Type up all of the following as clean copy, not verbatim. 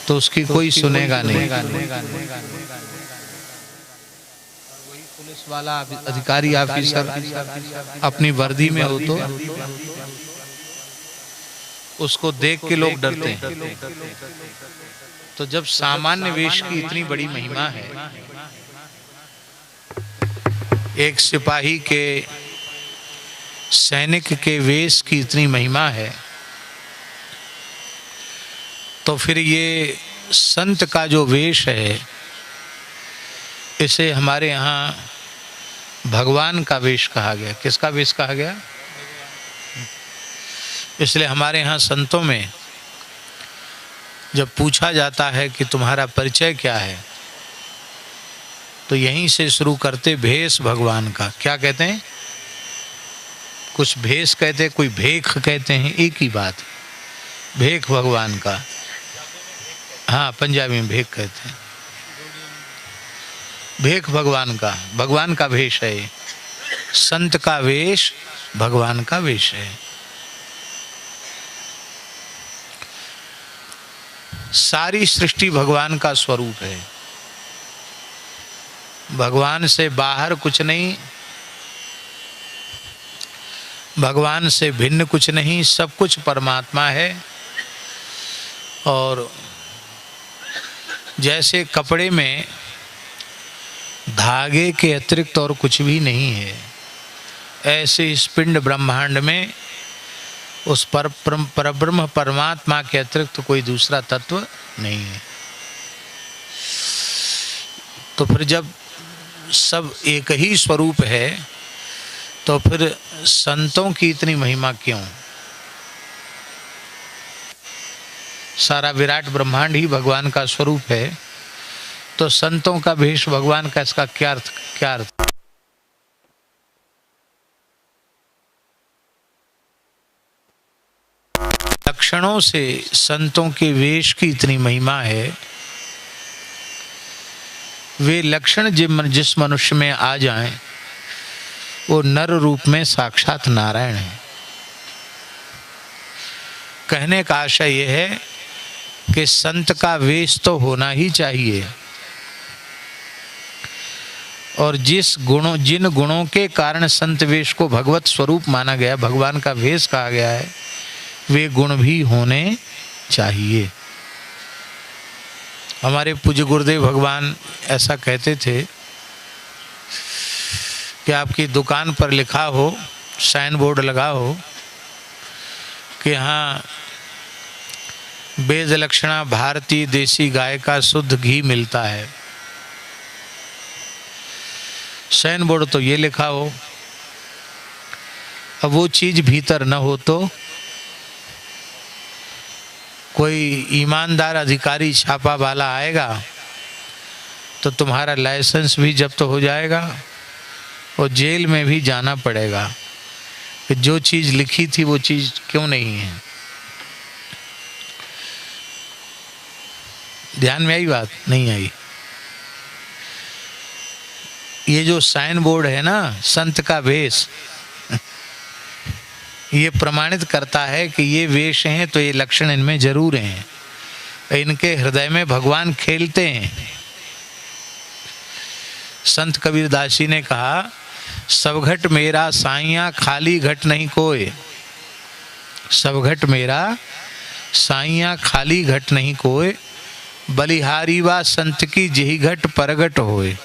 तो उसकी कोई सुनेगा नहीं। पुलिस वाला अधिकारी ऑफिसर अपनी वर्दी में हो तो उसको देख के लोग डरते हैं। तो जब सामान्य वेश की इतनी बड़ी महिमा है, एक सिपाही के, सैनिक के वेश की इतनी महिमा है, तो फिर ये संत का जो वेश है, इसे हमारे यहाँ भगवान का वेश कहा गया। किसका वेश कहा गया? इसलिए हमारे यहाँ संतों में जब पूछा जाता है कि तुम्हारा परिचय क्या है, तो यहीं से शुरू करते भेष भगवान का। क्या कहते हैं? कुछ भेष कहते हैं, कोई भेख कहते हैं, एक ही बात। भेख भगवान का, हाँ पंजाबी में भेख कहते हैं। भेख भगवान का वेश है। संत का वेश भगवान का वेश है। सारी सृष्टि भगवान का स्वरूप है। भगवान से बाहर कुछ नहीं, भगवान से भिन्न कुछ नहीं, सब कुछ परमात्मा है। और जैसे कपड़े में धागे के अतिरिक्त और कुछ भी नहीं है, ऐसे इस पिंड ब्रह्मांड में उस परब्रह्म परमात्मा के अतिरिक्त कोई दूसरा तत्व नहीं है। तो फिर जब सब एक ही स्वरूप है, तो फिर संतों की इतनी महिमा क्यों? सारा विराट ब्रह्मांड ही भगवान का स्वरूप है, तो संतों का भेष भगवान का, इसका क्या अर्थ? लक्षणों से संतों के वेश की इतनी महिमा है। वे लक्षण जिस मनुष्य में आ जाएं, वो नर रूप में साक्षात नारायण है। कहने का आशय यह है कि संत का वेश तो होना ही चाहिए, और जिन गुणों के कारण संत वेश को भगवत स्वरूप माना गया, भगवान का वेश कहा गया है, वे गुण भी होने चाहिए। हमारे पूज्य गुरुदेव भगवान ऐसा कहते थे कि आपकी दुकान पर लिखा हो, साइन बोर्ड लगा हो कि हाँ बेज लक्षणा भारतीय देसी गाय का शुद्ध घी मिलता है। साइन बोर्ड तो ये लिखा हो, अब वो चीज भीतर न हो तो कोई ईमानदार अधिकारी छापा वाला आएगा तो तुम्हारा लाइसेंस भी जब्त हो जाएगा और जेल में भी जाना पड़ेगा कि जो चीज़ लिखी थी वो चीज़ क्यों नहीं है। ध्यान में आई बात? नहीं आई? ये जो साइन बोर्ड है ना, संत का वेश, ये प्रमाणित करता है कि ये वेश हैं तो ये लक्षण इनमें जरूर हैं, इनके हृदय में भगवान खेलते हैं। संत कबीरदास जी ने कहा, सब घट मेरा साइया खाली घट नहीं कोय। सब घट मेरा साइया खाली घट नहीं कोय, बलिहारी वा संत की जेहि घट परगट होए।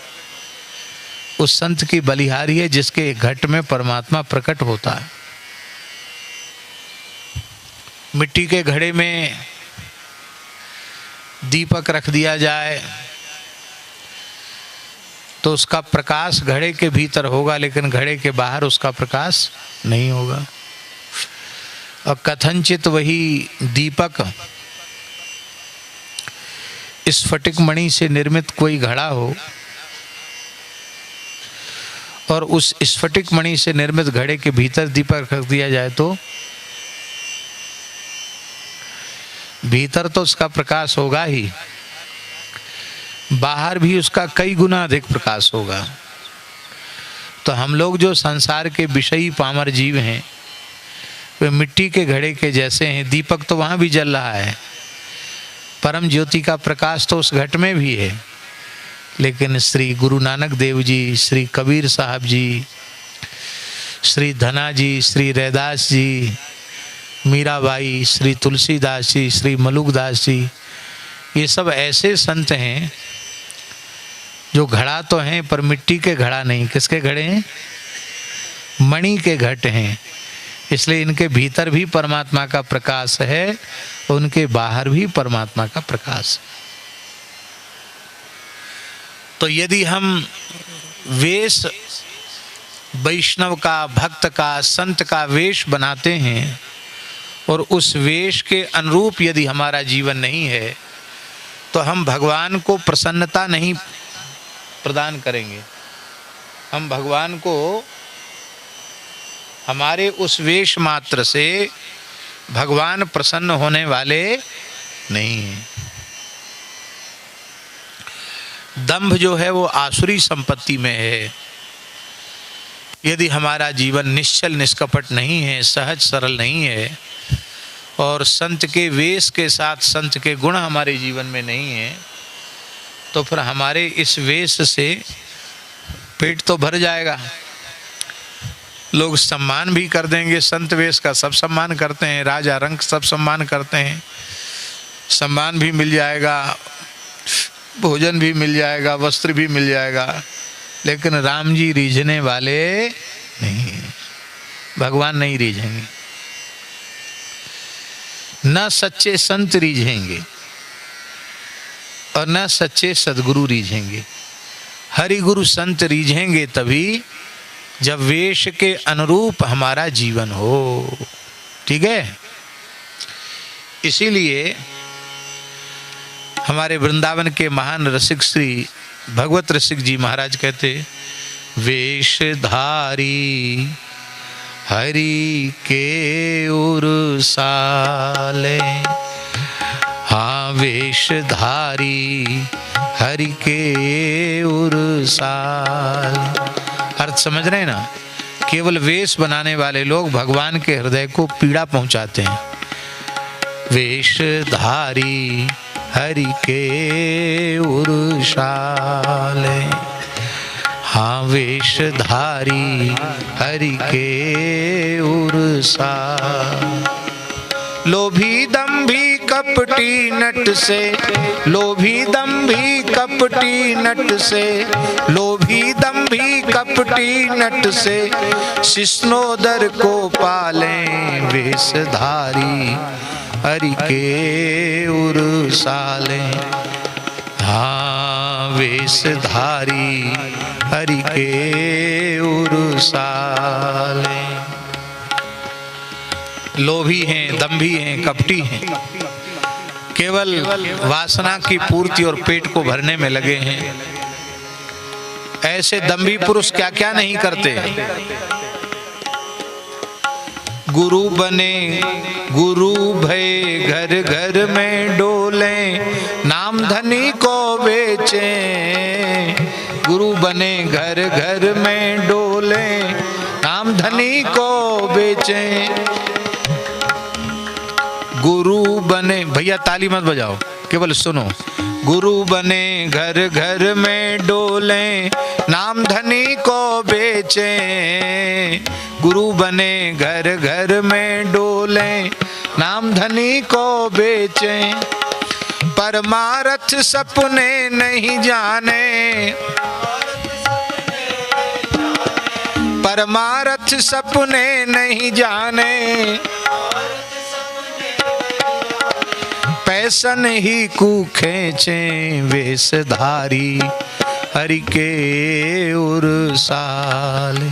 उस संत की बलिहारी है जिसके घट में परमात्मा प्रकट होता है। मिट्टी के घड़े में दीपक रख दिया जाए तो उसका प्रकाश घड़े के भीतर होगा, लेकिन घड़े के बाहर उसका प्रकाश नहीं होगा। और कथनचित वही दीपक स्फटिक मणि से निर्मित कोई घड़ा हो और उस स्फटिक मणि से निर्मित घड़े के भीतर दीपक रख दिया जाए तो भीतर तो उसका प्रकाश होगा ही, बाहर भी उसका कई गुना अधिक प्रकाश होगा। तो हम लोग जो संसार के विषयी पामर जीव हैं, वे मिट्टी के घड़े के जैसे हैं। दीपक तो वहाँ भी जल रहा है, परम ज्योति का प्रकाश तो उस घट में भी है, लेकिन श्री गुरु नानक देव जी, श्री कबीर साहब जी, श्री धना जी, श्री रैदास जी, मीराबाई, श्री तुलसीदास जी, श्री मलुकदास जी, ये सब ऐसे संत हैं जो घड़ा तो हैं पर मिट्टी के घड़ा नहीं। किसके घड़े हैं? मणि के घट हैं। इसलिए इनके भीतर भी परमात्मा का प्रकाश है, उनके बाहर भी परमात्मा का प्रकाश है। तो यदि हम वेश वैष्णव का, भक्त का, संत का वेश बनाते हैं और उस वेश के अनुरूप यदि हमारा जीवन नहीं है तो हम भगवान को प्रसन्नता नहीं प्रदान करेंगे। हम भगवान को हमारे उस वेश मात्र से भगवान प्रसन्न होने वाले नहीं हैं। दंभ जो है वो आसुरी संपत्ति में है। यदि हमारा जीवन निश्चल निष्कपट नहीं है, सहज सरल नहीं है और संत के वेश के साथ संत के गुण हमारे जीवन में नहीं है, तो फिर हमारे इस वेश से पेट तो भर जाएगा, लोग सम्मान भी कर देंगे। संत वेश का सब सम्मान करते हैं, राजा रंक सब सम्मान करते हैं, सम्मान भी मिल जाएगा, भोजन भी मिल जाएगा, वस्त्र भी मिल जाएगा, लेकिन राम जी रीझने वाले नहीं, भगवान नहीं रीझेंगे, न सच्चे संत रीझेंगे और न सच्चे सद्गुरु रीझेंगे। हरि गुरु संत रीझेंगे तभी जब वेश के अनुरूप हमारा जीवन हो। ठीक है, इसीलिए हमारे वृंदावन के महान रसिक श्री भगवत रसिक जी महाराज कहते, वेशधारी हरि के उरसाले। हाँ, वेशधारी हरि के उरसाल। अर्थ समझ रहे हैं ना? केवल वेश बनाने वाले लोग भगवान के हृदय को पीड़ा पहुंचाते हैं। वेशधारी हरि के उरसाले। हाँ, वेशधारी हरि के उरसाल। लोभी दंभी कपटी नट से, लोभी दंभी कपटी नट से, लोभी दंभी कपटी नट से, शिष्णोदर को पालें वेशधारी हरि के उरसाले। हाँ, वेशधारी हरि के उरसाले। लोभी हैं, दंभी हैं, कपटी हैं, केवल वासना की पूर्ति और पेट को भरने में लगे हैं। ऐसे दंभी पुरुष क्या क्या नहीं करते। गुरु बने गुरु भय घर घर में डोले, नाम धनी को बेचे। गुरु बने घर घर में डोले, नाम धनी को बेचे। गुरु बने, भैया ताली मत बजाओ, केवल सुनो। गुरु बने घर घर में डोले, नाम धनी को बेचे। गुरु बने घर घर में डोले, नाम धनी को बेचे। परमार्थ सपने नहीं जाने, परमार्थ सपने नहीं जाने। पैसन ही कू खेचे वेशधारी हरि के उरसाले।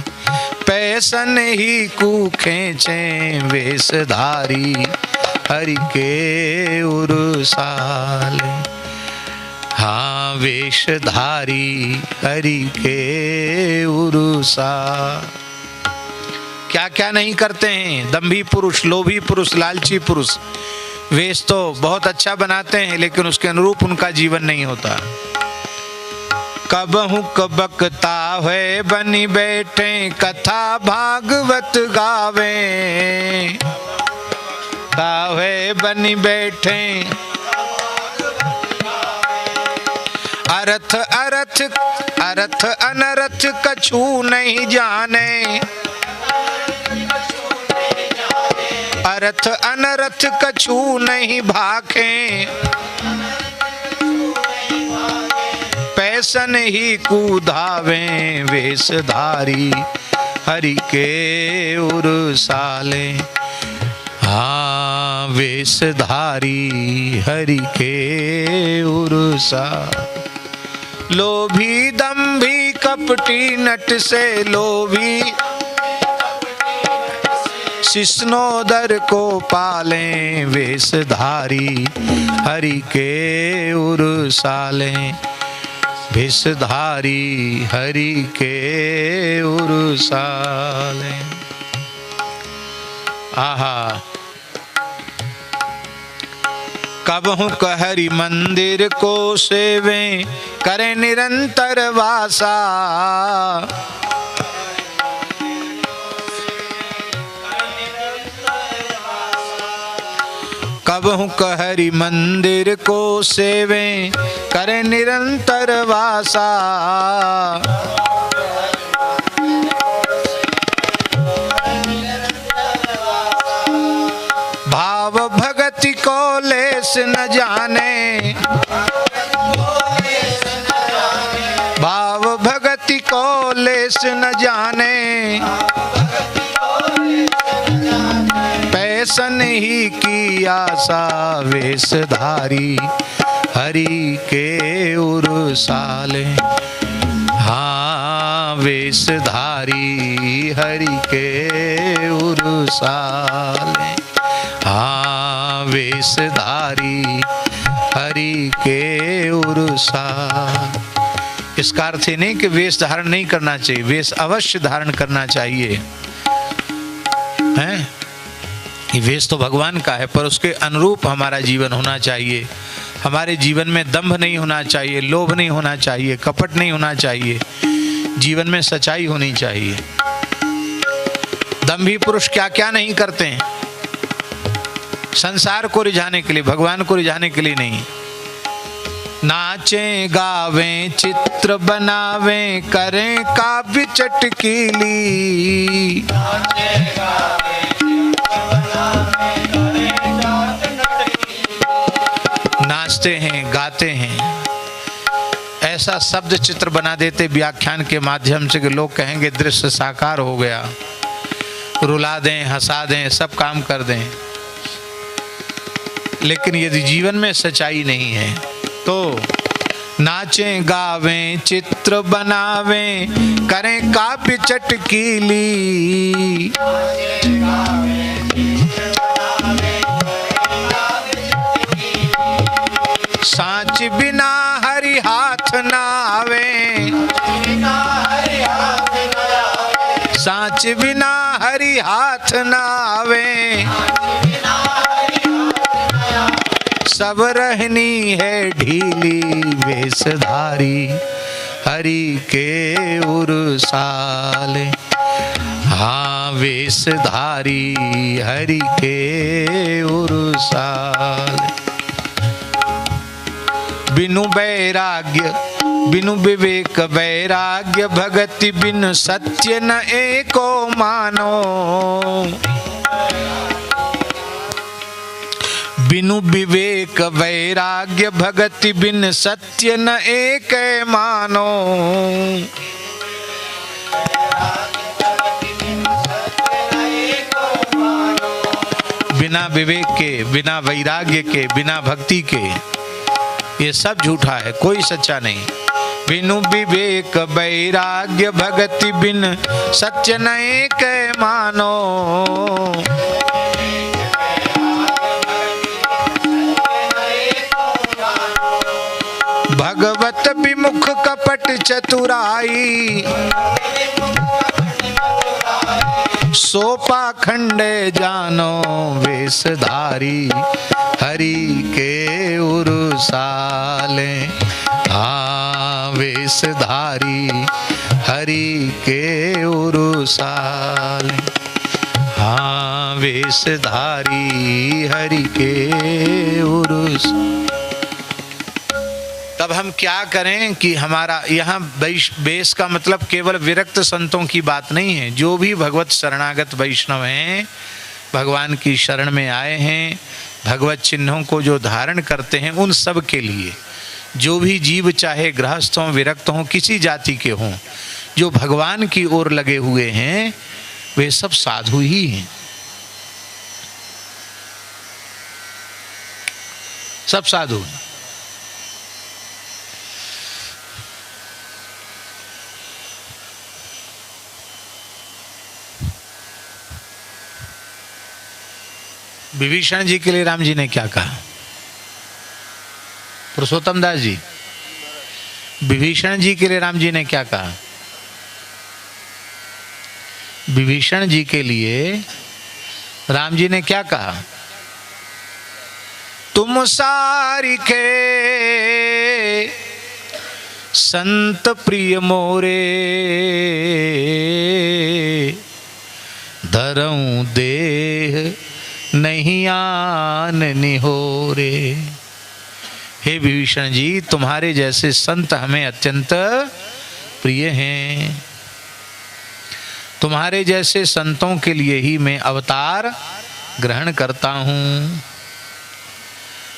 पैसन ही कू खेचे वेशधारी हरि के उरसाले। हाँ, वेशधारी हरि के उरसाल। क्या क्या नहीं करते हैं दंभी पुरुष, लोभी पुरुष, लालची पुरुष। वेश तो बहुत अच्छा बनाते हैं लेकिन उसके अनुरूप उनका जीवन नहीं होता। कबहु कबकता है बनी बैठे, कथा भागवत गावे। गावे बनी बैठे, अर्थ अरथ अर्थ अनरथ कछु नहीं जाने, अर्थ अनरथ कछु नहीं भाखे, पैसन ही कूधावे वेशधारी हरि के उरसाले। हाँ वेशधारी हरि के उरसा। लोभी दंभी कपटी नट से लोभी, शिष्णोदर को पालें वेशधारी हरि के उरसाले। वेशधारी हरि के उरसाले। आहा कबहु कहरि मंदिर को सेवे करे निरंतर वासा, कबहु कहरि मंदिर को सेवे करे निरंतर वासा। भाव भगति को लेस न जाने, भाव भगति को लेस न जाने, पैसन ही की आशा वेशधारी हरि के उरसाले। हाँ वेशधारी हरि के उरसाले। हाँ वेशधारी हरि के उरसाले। इसका अर्थ नहीं कि वेश धारण नहीं करना चाहिए, वेश अवश्य धारण करना चाहिए, हैं? ये वेश तो भगवान का है, पर उसके अनुरूप हमारा जीवन होना चाहिए। हमारे जीवन में दंभ नहीं होना चाहिए, लोभ नहीं होना चाहिए, कपट नहीं होना चाहिए, जीवन में सच्चाई होनी चाहिए। दंभी पुरुष क्या क्या नहीं करते हैं, संसार को रिझाने के लिए, भगवान को रिझाने के लिए नहीं। नाचें गावें चित्र बनावें करें काव्य चटकीली, नाचते हैं गाते हैं, ऐसा शब्द चित्र बना देते व्याख्यान के माध्यम से कि लोग कहेंगे दृश्य साकार हो गया, रुला दें हंसा दें सब काम कर दें। लेकिन यदि जीवन में सच्चाई नहीं है तो नाचें गावें चित्र बनावें करें काव्य चटकीली, सांच बिना हरि हाथ ना आवे, सांच बिना हरि हाथ ना आवे, सब रहनी है ढीली वेशधारी हरि के उरसाले। हाँ वेशधारी हरि के उरसाले। बिनु वैराग्य बिनु विवेक वैराग्य भगति बिन सत्य न एको मानो, बिनु विवेक वैराग्य भगति बिन सत्य न एक मानो, बिना विवेक के बिना वैराग्य के बिना भक्ति के ये सब झूठा है, कोई सच्चा नहीं। बिनु विवेक वैराग्य भगति बिन सत्य न एक मानो, भगवत विमुख कपट चतुराई, सो पाखंडे जानो वेशधारी हरि के उरसाले। हाँ वेशधारी हरि के उरसाले। हाँ वेशधारी हरि के उरसाले। तब हम क्या करें कि हमारा यहाँ बेस का मतलब केवल विरक्त संतों की बात नहीं है। जो भी भगवत शरणागत वैष्णव हैं, भगवान की शरण में आए हैं, भगवत चिन्हों को जो धारण करते हैं, उन सब के लिए, जो भी जीव चाहे गृहस्थ हों, विरक्त हों, किसी जाति के हों, जो भगवान की ओर लगे हुए हैं, वे सब साधु ही हैं, सब साधु हैं। विभीषण जी के लिए राम जी ने क्या कहा? पुरुषोत्तम दास जी, विभीषण जी के लिए राम जी ने क्या कहा? विभीषण जी के लिए राम जी ने क्या कहा? तुम सारिके संत प्रिय मोरे, धरऊं देह नहीं आन निहोरे। हे विभीषण जी, तुम्हारे जैसे संत हमें अत्यंत प्रिय हैं। तुम्हारे जैसे संतों के लिए ही मैं अवतार ग्रहण करता हूँ।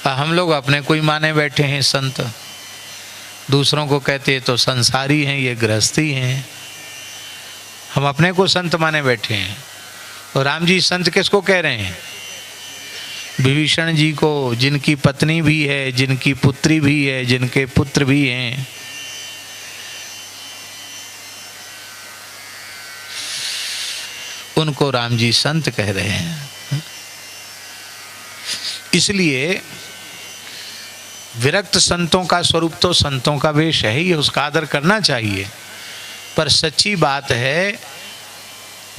हम लोग अपने को ही माने बैठे हैं संत, दूसरों को कहते तो संसारी हैं, ये गृहस्थी हैं। हम अपने को संत माने बैठे हैं। और राम जी संत किसको कह रहे हैं? विभीषण जी को, जिनकी पत्नी भी है, जिनकी पुत्री भी है, जिनके पुत्र भी हैं। उनको राम जी संत कह रहे हैं। इसलिए विरक्त संतों का स्वरूप तो संतों का वेश है ही, उसका आदर करना चाहिए। पर सच्ची बात है,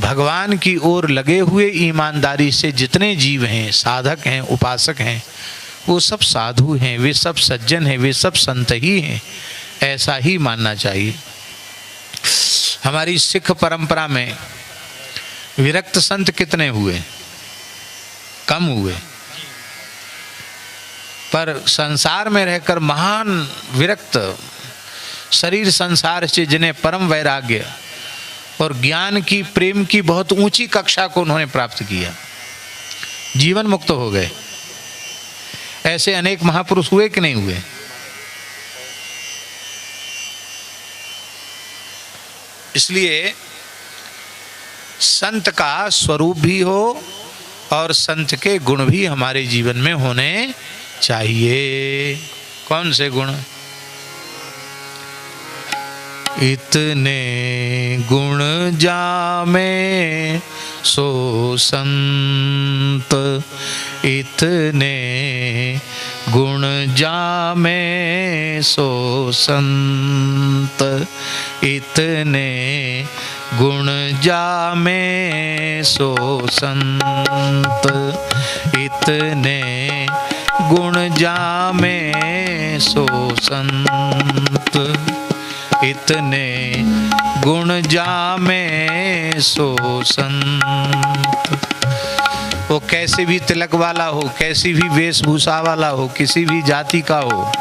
भगवान की ओर लगे हुए ईमानदारी से जितने जीव हैं, साधक हैं, उपासक हैं, वो सब साधु हैं, वे सब सज्जन हैं, वे सब संत ही हैं। ऐसा ही मानना चाहिए। हमारी सिख परंपरा में विरक्त संत कितने हुए? कम हुए। पर संसार में रहकर महान विरक्त, शरीर संसार से जिन्हें परम वैराग्य और ज्ञान की, प्रेम की बहुत ऊंची कक्षा को उन्होंने प्राप्त किया, जीवन मुक्त हो गए, ऐसे अनेक महापुरुष हुए कि नहीं हुए? इसलिए संत का स्वरूप भी हो और संत के गुण भी हमारे जीवन में होने चाहिए। कौन से गुण? इतने गुण जामे सो संत, इतने गुण जामे सो संत, इतने गुण जामे सो संत, इतने गुण जामे सो संत, इतने गुण जामे सो संत। वो कैसे भी तिलक वाला हो, कैसी भी वेशभूषा वाला हो, किसी भी जाति का हो,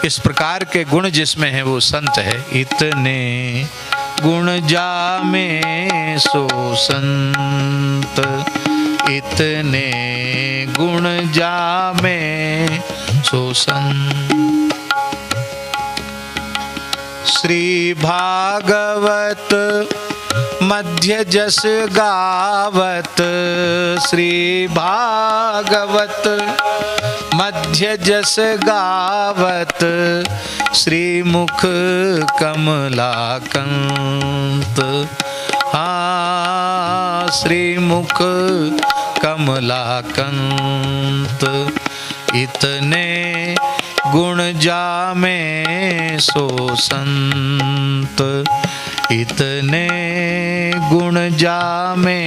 इस प्रकार के गुण जिसमें है वो संत है। इतने गुण जामे सो संत, इतने गुण जामे सो संत। श्री भागवत मध्य जस गावत, श्री भागवत मध्य जस गावत, श्री मुख कमलाकांत। हाँ, श्री मुख कमलाकांत, इतने गुण जामे सो संत, इतने गुण जामे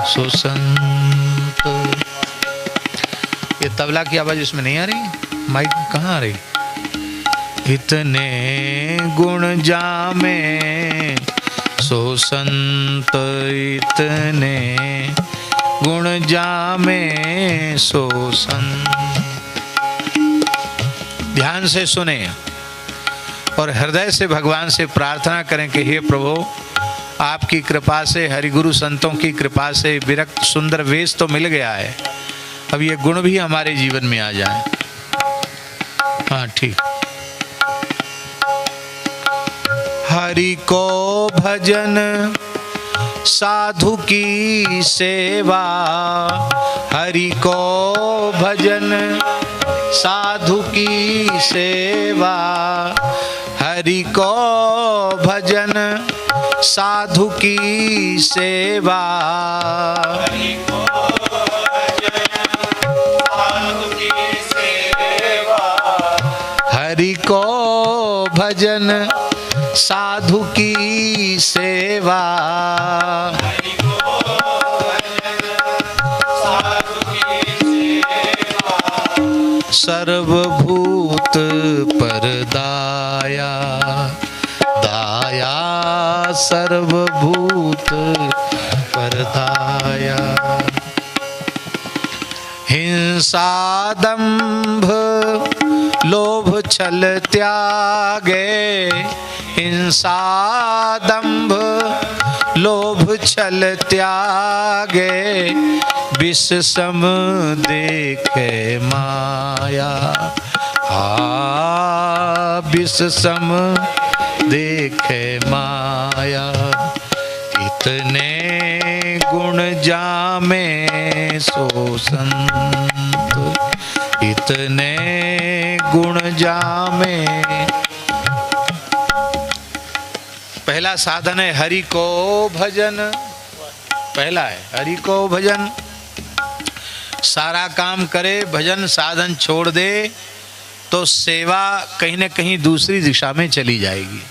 सो संत। ये तबला की आवाज इसमें नहीं आ रही? माइक कहाँ आ रही? इतने गुण जामे सो संत, इतने गुण जामे सो संत। ध्यान से सुने और हृदय से भगवान से प्रार्थना करें कि हे प्रभु, आपकी कृपा से, हरिगुरु संतों की कृपा से विरक्त सुंदर वेश तो मिल गया है, अब ये गुण भी हमारे जीवन में आ जाए। हाँ ठीक। हरि को भजन साधु की सेवा, हरि को भजन साधु की सेवा, हरि को भजन साधु की सेवा, हरि को भजन साधु की सेवा, हरि को भजन साधु की सेवा, सर्वभूत पर दाया, दाया सर्वभूत पर दाया, हिंसा दंभ लोभ छल त्यागे, हिंसा दंभ लोभ छल त्यागे, विष सम देखे माया, विष सम देखे माया, इतने गुण जामे सो संत, इतने गुण जामे। पहला साधन है हरि को भजन, पहला है हरि को भजन। सारा काम करे, भजन साधन छोड़ दे तो सेवा कहीं न कहीं दूसरी दिशा में चली जाएगी।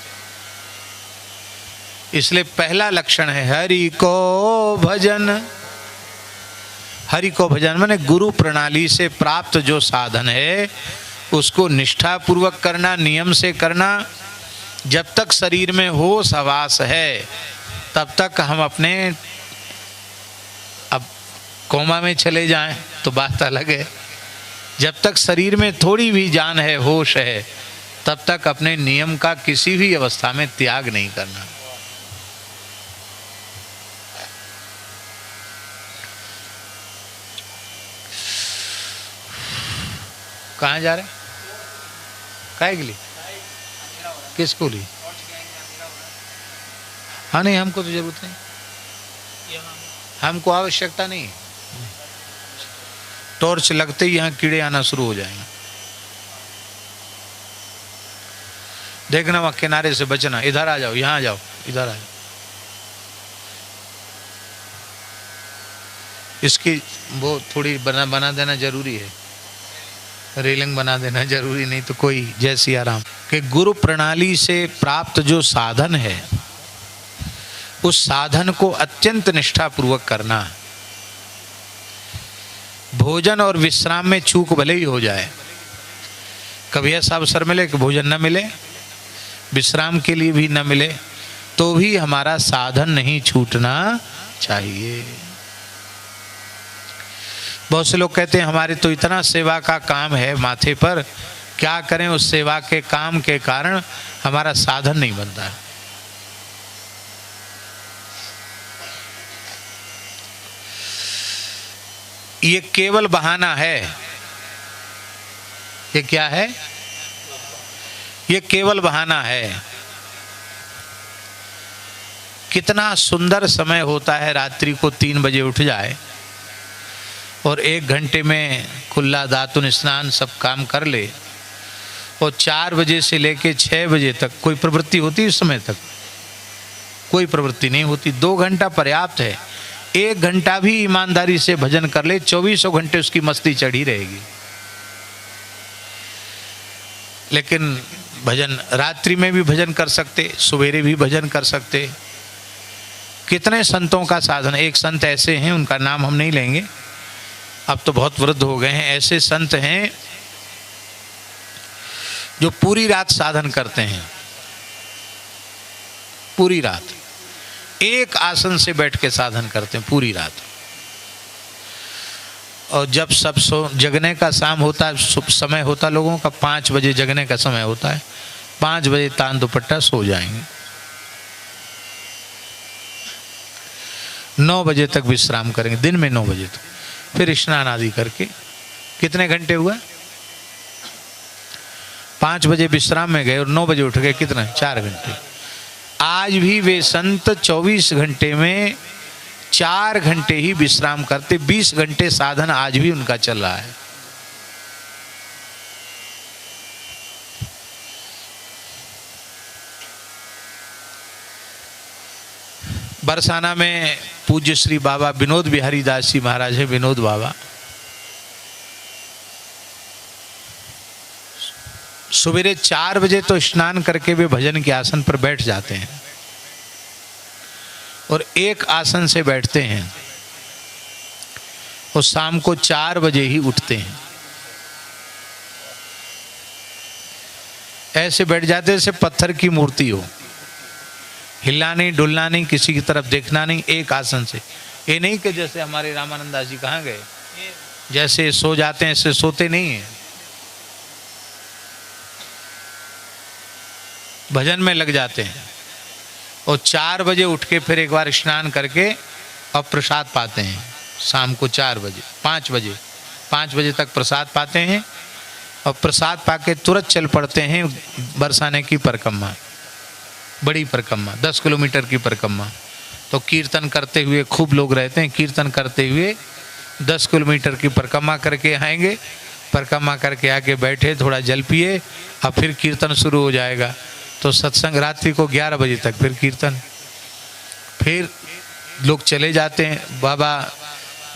इसलिए पहला लक्षण है हरि को भजन। हरि को भजन माने गुरु प्रणाली से प्राप्त जो साधन है उसको निष्ठा पूर्वक करना, नियम से करना। जब तक शरीर में होश हवास है तब तक हम अपने, अब कोमा में चले जाएं तो बात अलग है। जब तक शरीर में थोड़ी भी जान है, होश है, तब तक अपने नियम का किसी भी अवस्था में त्याग नहीं करना। कहाँ जा रहे? काहे के लिए? किसको लिए? हाँ नहीं, हमको तो जरूरत नहीं, हमको आवश्यकता नहीं। टॉर्च लगते ही यहाँ कीड़े आना शुरू हो जाएंगे। देखना वहाँ किनारे से बचना। इधर आ जाओ, यहाँ आ जाओ, इधर आ जाओ। इसकी वो थोड़ी बना देना जरूरी है, रेलिंग बना देना जरूरी, नहीं तो कोई जैसी आराम कि गुरु प्रणाली से प्राप्त जो साधन है उस साधन को अत्यंत निष्ठा पूर्वक करना। भोजन और विश्राम में चूक भले ही हो जाए, कभी ऐसा अवसर मिले कि भोजन न मिले, विश्राम के लिए भी न मिले, तो भी हमारा साधन नहीं छूटना चाहिए। बहुत से लोग कहते हैं हमारे तो इतना सेवा का काम है माथे पर, क्या करें, उस सेवा के काम के कारण हमारा साधन नहीं बनता। ये केवल बहाना है। ये क्या है? ये केवल बहाना है। कितना सुंदर समय होता है, रात्रि को 3 बजे उठ जाए और 1 घंटे में कुल्ला दातुन स्नान सब काम कर ले, और 4 बजे से लेके 6 बजे तक कोई प्रवृत्ति होती है? उस समय तक कोई प्रवृत्ति नहीं होती। 2 घंटा पर्याप्त है। 1 घंटा भी ईमानदारी से भजन कर ले, 24 घंटे उसकी मस्ती चढ़ी रहेगी। लेकिन भजन रात्रि में भी भजन कर सकते, सवेरे भी भजन कर सकते। कितने संतों का साधन। एक संत ऐसे हैं, उनका नाम हम नहीं लेंगे, अब तो बहुत वृद्ध हो गए हैं। ऐसे संत हैं जो पूरी रात साधन करते हैं, पूरी रात एक आसन से बैठ के साधन करते हैं पूरी रात। और जब सब जगने का शाम होता है, समय होता लोगों का 5 बजे जगने का समय होता है, 5 बजे तान दुपट्टा सो जाएंगे, 9 बजे तक विश्राम करेंगे, दिन में 9 बजे तक, फिर स्नान आदि करके कितने घंटे हुआ, 5 बजे विश्राम में गए और 9 बजे उठ गए, कितना, 4 घंटे। आज भी वे संत 24 घंटे में 4 घंटे ही विश्राम करते, 20 घंटे साधन आज भी उनका चल रहा है। बरसाना में पूज्य श्री बाबा विनोद बिहारी दास जी महाराज है, विनोद बाबा, सवेरे 4 बजे तो स्नान करके वे भजन के आसन पर बैठ जाते हैं और एक आसन से बैठते हैं और शाम को 4 बजे ही उठते हैं। ऐसे बैठ जाते जैसे पत्थर की मूर्ति हो, हिलना नहीं, डुलना नहीं, किसी की तरफ देखना नहीं, एक आसन से। ये नहीं कि जैसे हमारे रामानंद दास जी कहाँ गए, जैसे सो जाते हैं ऐसे सोते नहीं हैं, भजन में लग जाते हैं और 4 बजे उठ के फिर एक बार स्नान करके और प्रसाद पाते हैं शाम को 4 बजे, 5 बजे तक प्रसाद पाते हैं और प्रसाद पाके तुरंत चल पड़ते हैं बरसाने की परिक्रमा, बड़ी परिक्रमा 10 किलोमीटर की परिक्रमा। तो कीर्तन करते हुए खूब लोग रहते हैं, कीर्तन करते हुए 10 किलोमीटर की परिक्रमा करके आएंगे, परिक्रमा करके आके बैठे, थोड़ा जल पिए और फिर कीर्तन शुरू हो जाएगा। तो सत्संग रात्रि को 11 बजे तक फिर कीर्तन, फिर लोग चले जाते हैं। बाबा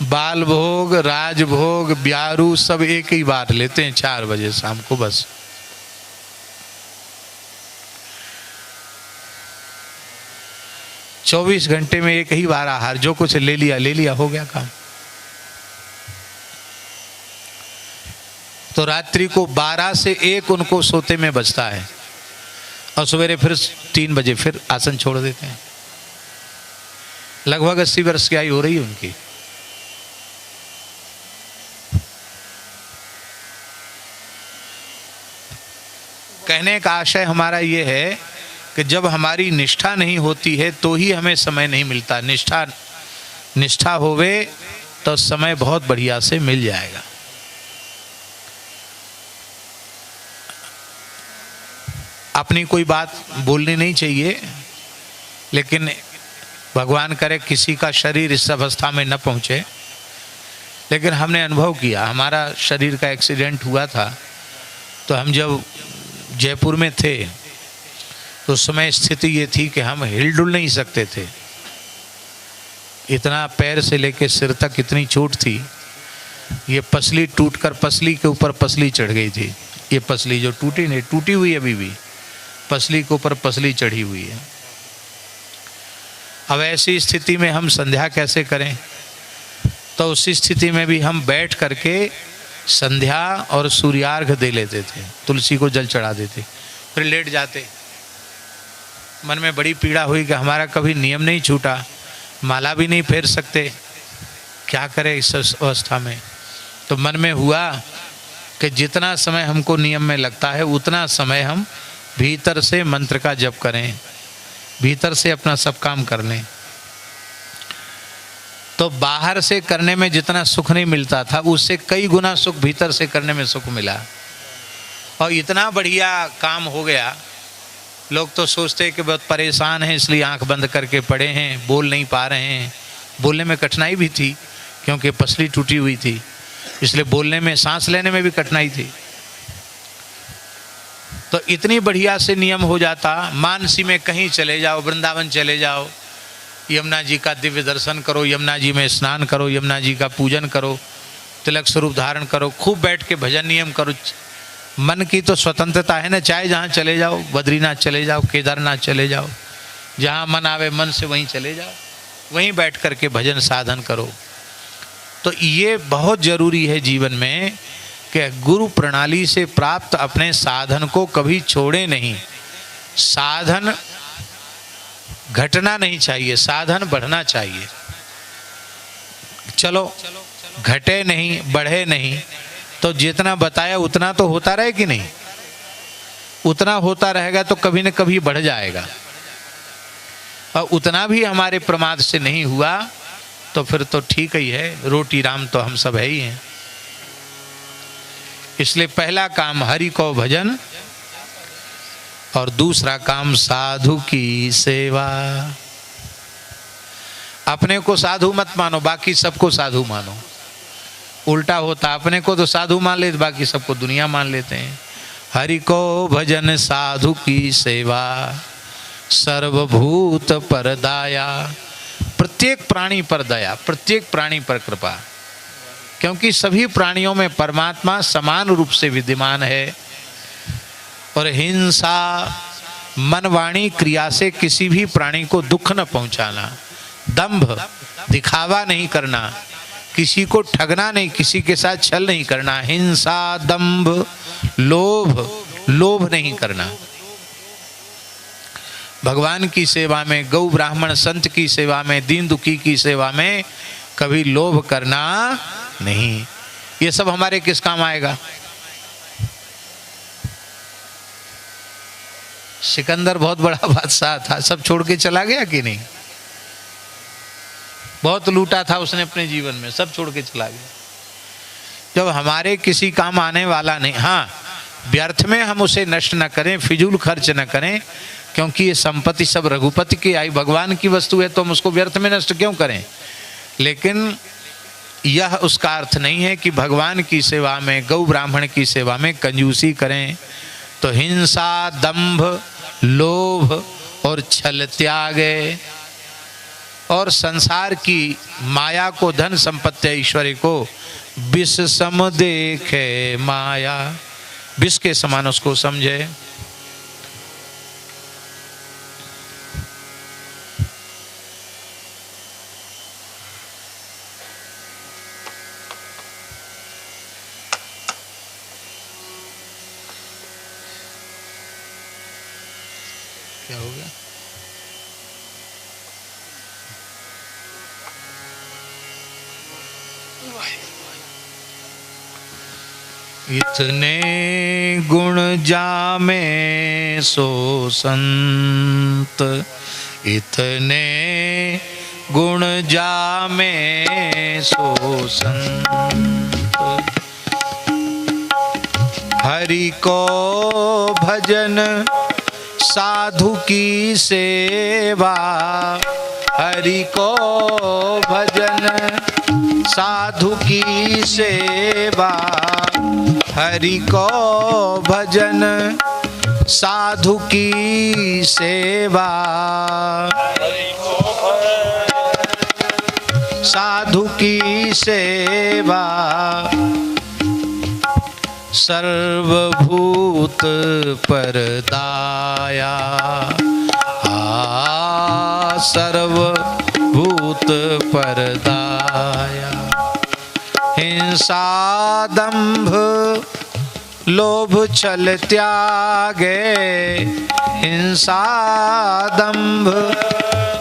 बाल भोग, राजभोग, ब्यारू सब एक ही बार लेते हैं 4 बजे शाम को, बस। चौबीस घंटे में एक ही बार आहार, जो कुछ ले लिया, हो गया काम। तो रात्रि को 12 से 1 उनको सोते में बचता है और सवेरे फिर 3 बजे फिर आसन छोड़ देते हैं। लगभग 80 वर्ष की आयु हो रही है उनकी। कहने का आशय हमारा ये है कि जब हमारी निष्ठा नहीं होती है तो ही हमें समय नहीं मिलता। निष्ठा होवे तो समय बहुत बढ़िया से मिल जाएगा। अपनी कोई बात बोलनी नहीं चाहिए, लेकिन भगवान करे किसी का शरीर इस अवस्था में न पहुंचे। लेकिन हमने अनुभव किया, हमारा शरीर का एक्सीडेंट हुआ था तो हम जब जयपुर में थे तो उस समय स्थिति ये थी कि हम हिल डुल नहीं सकते थे। इतना पैर से लेकर सिर तक इतनी चोट थी, ये पसली टूटकर पसली के ऊपर पसली चढ़ गई थी। ये पसली जो टूटी नहीं, टूटी हुई अभी भी, पसली के ऊपर पसली चढ़ी हुई है। अब ऐसी स्थिति में हम संध्या कैसे करें? तो उसी स्थिति में भी हम बैठ करके संध्या और सूर्यार्घ दे लेते थे, तुलसी को जल चढ़ा देते, फिर लेट जाते। मन में बड़ी पीड़ा हुई कि हमारा कभी नियम नहीं छूटा, माला भी नहीं फेर सकते, क्या करें इस अवस्था में। तो मन में हुआ कि जितना समय हमको नियम में लगता है उतना समय हम भीतर से मंत्र का जप करें, भीतर से अपना सब काम कर लें। तो बाहर से करने में जितना सुख नहीं मिलता था उससे कई गुना सुख भीतर से करने में सुख मिला और इतना बढ़िया काम हो गया। लोग तो सोचते हैं कि बहुत परेशान हैं इसलिए आंख बंद करके पड़े हैं, बोल नहीं पा रहे हैं। बोलने में कठिनाई भी थी क्योंकि पसली टूटी हुई थी, इसलिए बोलने में, सांस लेने में भी कठिनाई थी। तो इतनी बढ़िया से नियम हो जाता। मानसी में कहीं चले जाओ, वृंदावन चले जाओ, यमुना जी का दिव्य दर्शन करो, यमुना जी में स्नान करो, यमुना जी का पूजन करो, तिलक स्वरूप धारण करो, खूब बैठ के भजन नियम करो। मन की तो स्वतंत्रता है ना, चाहे जहाँ चले जाओ, बद्रीनाथ चले जाओ, केदारनाथ चले जाओ, जहाँ मन आवे मन से वहीं चले जाओ, वहीं बैठ करके भजन साधन करो। तो ये बहुत जरूरी है जीवन में कि गुरु प्रणाली से प्राप्त अपने साधन को कभी छोड़े नहीं। साधन घटना नहीं चाहिए, साधन बढ़ना चाहिए। चलो घटे नहीं, बढ़े नहीं, तो जितना बताया उतना तो होता रहे कि नहीं? उतना होता रहेगा तो कभी न कभी बढ़ जाएगा। और उतना भी हमारे प्रमाद से नहीं हुआ तो फिर तो ठीक ही है, रोटी राम तो हम सब है ही हैं। इसलिए पहला काम हरि को भजन और दूसरा काम साधु की सेवा। अपने को साधु मत मानो, बाकी सबको साधु मानो। उल्टा होता, अपने को तो साधु मान लेते, बाकी सबको दुनिया मान लेते हैं। हरि को भजन साधु की सेवा, सर्वभूत पर दया। प्रत्येक प्राणी पर दया, प्रत्येक प्राणी पर कृपा, क्योंकि सभी प्राणियों में परमात्मा समान रूप से विद्यमान है। और हिंसा मन वाणी क्रिया से किसी भी प्राणी को दुख न पहुंचाना, दंभ दिखावा नहीं करना, किसी को ठगना नहीं, किसी के साथ छल नहीं करना, हिंसा दंभ लोभ नहीं करना। भगवान की सेवा में, गौ ब्राह्मण संत की सेवा में, दीन दुखी की सेवा में कभी लोभ करना नहीं। ये सब हमारे किस काम आएगा? सिकंदर बहुत बड़ा बादशाह था, सब छोड़ के चला गया कि नहीं? बहुत लूटा था उसने अपने जीवन में, सब छोड़ के चला गया। जब हमारे किसी काम आने वाला नहीं, हाँ व्यर्थ में हम उसे नष्ट न करें, फिजूल खर्च न करें, क्योंकि ये संपत्ति सब रघुपति की आई, भगवान की वस्तु है, तो हम उसको व्यर्थ में नष्ट क्यों करें? लेकिन यह उसका अर्थ नहीं है कि भगवान की सेवा में, गौ ब्राह्मण की सेवा में कंजूसी करें। तो हिंसा दंभ लोभ और छल त्यागे, और संसार की माया को, धन संपत्ति ऐश्वर्य को विष सम देखे माया, विष के समान उसको समझे। क्या हो गया? इतने गुण जामे सो संत, इतने गुण जामे सो संत, हरि को भजन साधु की सेवा, हरि को भजन साधु की सेवा, हरि को भजन साधु की सेवा, साधु की सेवा, सर्वभूत पर दाया, सर्वभूत पर दाया, हिंसा दंभ लोभ छल त्यागे, हिंसा दंभ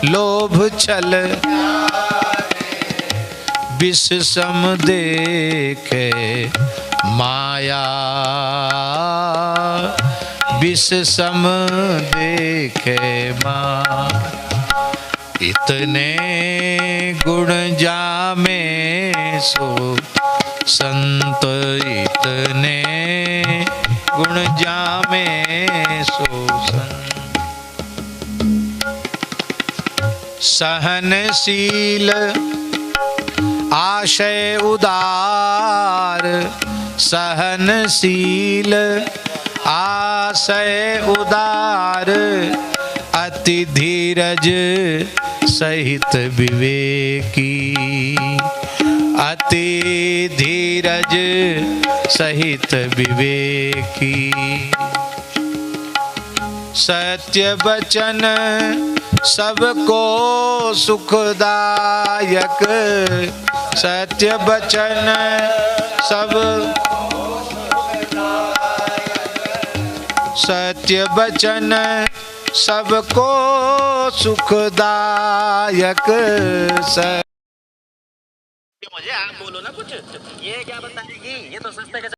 लोभ छल विष सम देखे माया, विष सम देखे माया, इतने गुण जामे सो संत, इतने गुण जामे सो संत, सहनशील आशय उदार, सहनशील आशय उदार, अति धीरज सहित विवेकी, अति धीरज सहित विवेकी, सत्य वचन सबको सुखदायक, सत्य वचन सब, सत्य वचन सबको सुखदायक। मुझे आप बोलो ना कुछ। ये क्या बताएगी, ये तो सस्ते के